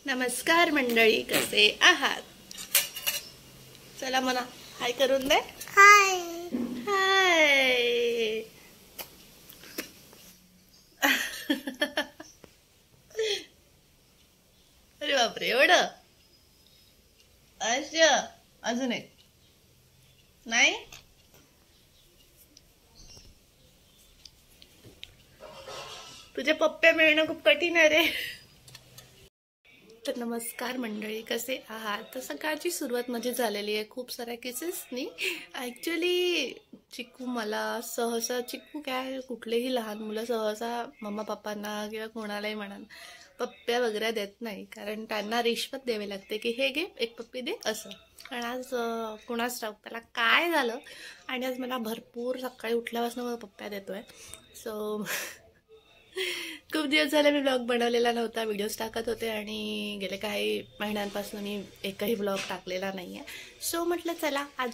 नमस्कार मंडळी, कसे आहात? चला म्हणा हाय करून दे. हाय हाय. अरे बापरे, एवढं? अच्छा, अजून एक नाही. तुझे पप्पे मिळणं खूप कठीण आहे रे. तर नमस्कार मंडळी, कसे आहात? तर सकाळची सुरुवात माझी झालेली आहे खूप साऱ्या केसेसनी. ॲक्च्युली चिकू मला सहसा, चिकू काय कुठलेही लहान मुलं सहसा मम्मा पप्पांना किंवा कोणालाही म्हणा पप्प्या वगैरे देत नाही, कारण त्यांना रिश्वत द्यावी लागते की हे घे एक पप्पी दे असं. पण आज कुणाच ठाऊक त्याला काय झालं आणि आज मला भरपूर सकाळी उठल्यापासून मला पप्प्या देतोय. सो खूप दिवस झाले मी ब्लॉग बनवलेला नव्हता, व्हिडिओज टाकत होते आणि गेले काही महिन्यांपासून मी एकही ब्लॉग टाकलेला नाही आहे. सो म्हटलं चला आज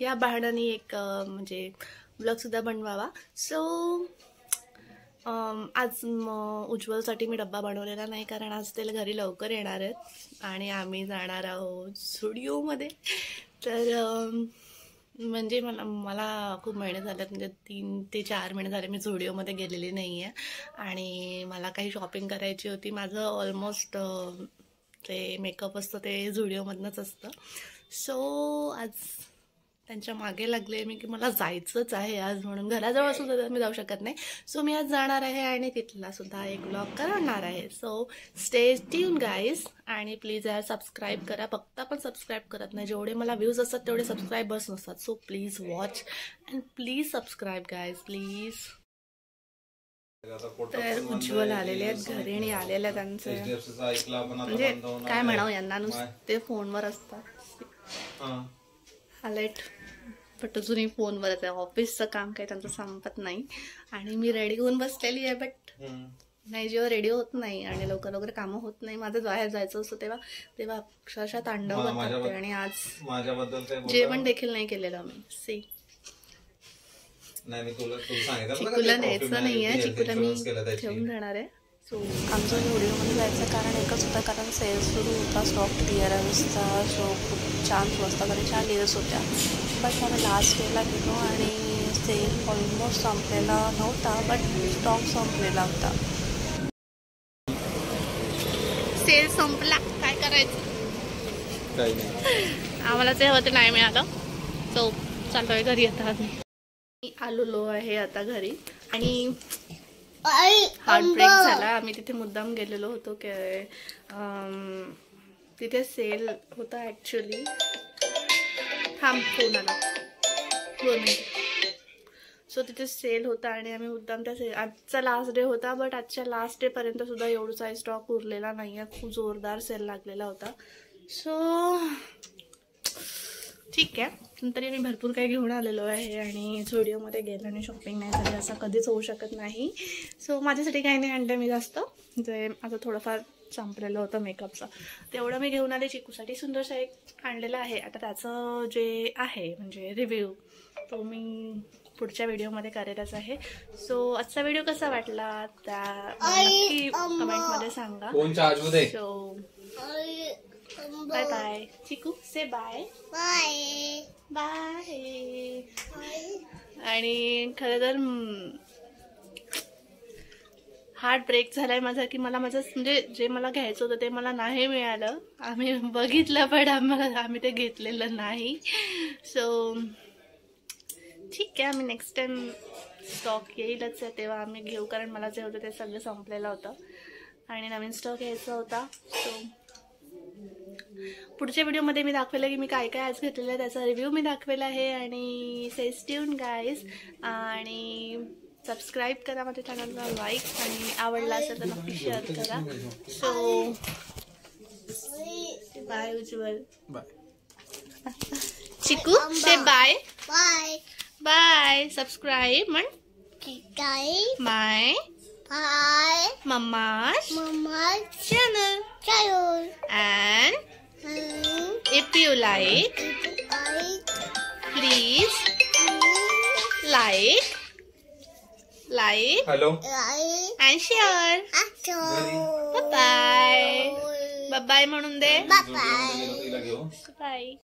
या बहाण्याने एक म्हणजे ब्लॉगसुद्धा बनवावा. सो आज उज्ज्वलसाठी मी डब्बा बनवलेला नाही, कारण आज त्याला घरी लवकर येणार आहेत आणि आम्ही जाणार आहोत स्टुडिओमध्ये. तर म्हणजे मला खूप महिने झालेत, म्हणजे 3 ते 4 महिने झाले मी झुडिओमध्ये गेलेली नाही आहे आणि मला काही शॉपिंग करायची होती. माझं ऑलमोस्ट ते मेकअप असतं ते झुडिओमधनंच असतं. सो आज त्यांच्या मागे लागले मी की मला जायचंच आहे आज, म्हणून घराजवळ सुद्धा मी जाऊ शकत नाही. सो मी आज जाणार आहे आणि तिथला सुद्धा एक ब्लॉग करणार आहे. सो स्टे ट्यून गाईज, आणि प्लीज यार सबस्क्राईब करा. फक्त आपण सबस्क्राईब करत नाही, जेवढे मला व्ह्यूज असतात तेवढे सबस्क्राईबर्स नसतात. So please watch and please subscribe guys, please. तर उज्ज्वल आलेले आहेत घरी आणि आलेल्या त्यांचं म्हणजे काय म्हणावं, यांना नुसते फोनवर असतात. आलेट बट अजूनही फोनवरच आहे. ऑफिसचं काम काही त्यांचं संपत नाही आणि मी रेडी होऊन बसलेली आहे, बट नाही, जेव्हा रेडी होत नाही आणि लवकर लवकर कामं होत नाही, माझं बाहेर जायचं असतं तेव्हा अक्षरशः तांडव करते. आणि आज जेवण देखील नाही केलेलं मी. सी चिकूला न्यायचं नाही आहे, चिकूला मी ठेवून जाणार आहे. सो आमचं व्हिडिओमध्ये जायचं कारण एकच होतं, कारण सेल सुरू होता, स्टॉक क्लिअरन्सचा. सो खूप छान स्वस्तामध्ये छान डील्स होत्या. बट आम्ही लास्ट डेला गेलो आणि सेल ऑलमोस्ट संपलेला नव्हता, बट स्टॉक संपलेला होता. सेल संपला, काय करायचं? आम्हाला ते होते नाही मिळालं. सो चाललोय घरी. आता मी आलेलो आहे आता घरी आणि हार्ट ब्रेक झाला. आम्ही तिथे मुद्दाम गेलेलो होतो की तिथे सेल होता ॲक्च्युली. थांब, फोन आला 2 मिनिट. सो तिथे सेल होता आणि आम्ही मुद्दाम त्या सेल, आजचा लास्ट डे होता, बट आजच्या लास्ट डे पर्यंत सुद्धा एवढाचा स्टॉक उरलेला नाही आहे. खूप जोरदार सेल लागलेला होता. सो ठीक आहे, नंतर मी भरपूर काही घेऊन आलेलो आहे आणि झुडिओमध्ये गेलं आणि शॉपिंग नाही झाली असं कधीच होऊ शकत नाही. सो माझ्यासाठी काही नाही आणलं मी जास्त, जे माझं थोडंफार संपलेलं होतं मेकअपचं तेवढं मी घेऊन आले. चिकूसाठी सुंदरसा एक आणलेला आहे. आता त्याचं जे आहे म्हणजे रिव्ह्यू तो मी पुढच्या व्हिडिओमध्ये करेलच आहे. सो आजचा व्हिडिओ कसा वाटला त्या नक्की कमेंटमध्ये सांगा. सो बाय बाय चिकू, से बाय बाय बाय. आणि खरं तर हार्ट ब्रेक झालाय माझा की मला माझं म्हणजे जे मला घ्यायचं होतं ते मला नाही मिळालं. आम्ही बघितलं पण आम्ही ते घेतलेलं नाही. सो ठीक आहे, आम्ही नेक्स्ट टाइम स्टॉक येईलच आहे तेव्हा आम्ही घेऊ, कारण मला जे होतं ते सगळं संपलेलं होतं आणि नवीन स्टॉक यायचा होता. सो पुढच्या व्हिडिओमध्ये मी दाखवेल की मी काय काय आज घेतलेलं आहे, त्याचा रिव्ह्यू मी दाखवेल आहे. आणि स्टे ट्यून गाईज, आणि सबस्क्राईब करा माझ्या चॅनलला, लाईक, आणि आवडला असेल तर नक्की शेअर करा. सो बाय उज्ज्वल, चिकू से बाय बाय बाय. सबस्क्राईब म्हण माय मम्मा's channel. And if you like, please like and share. Bye bye. Bye म्हणून दे. बाय. बाय.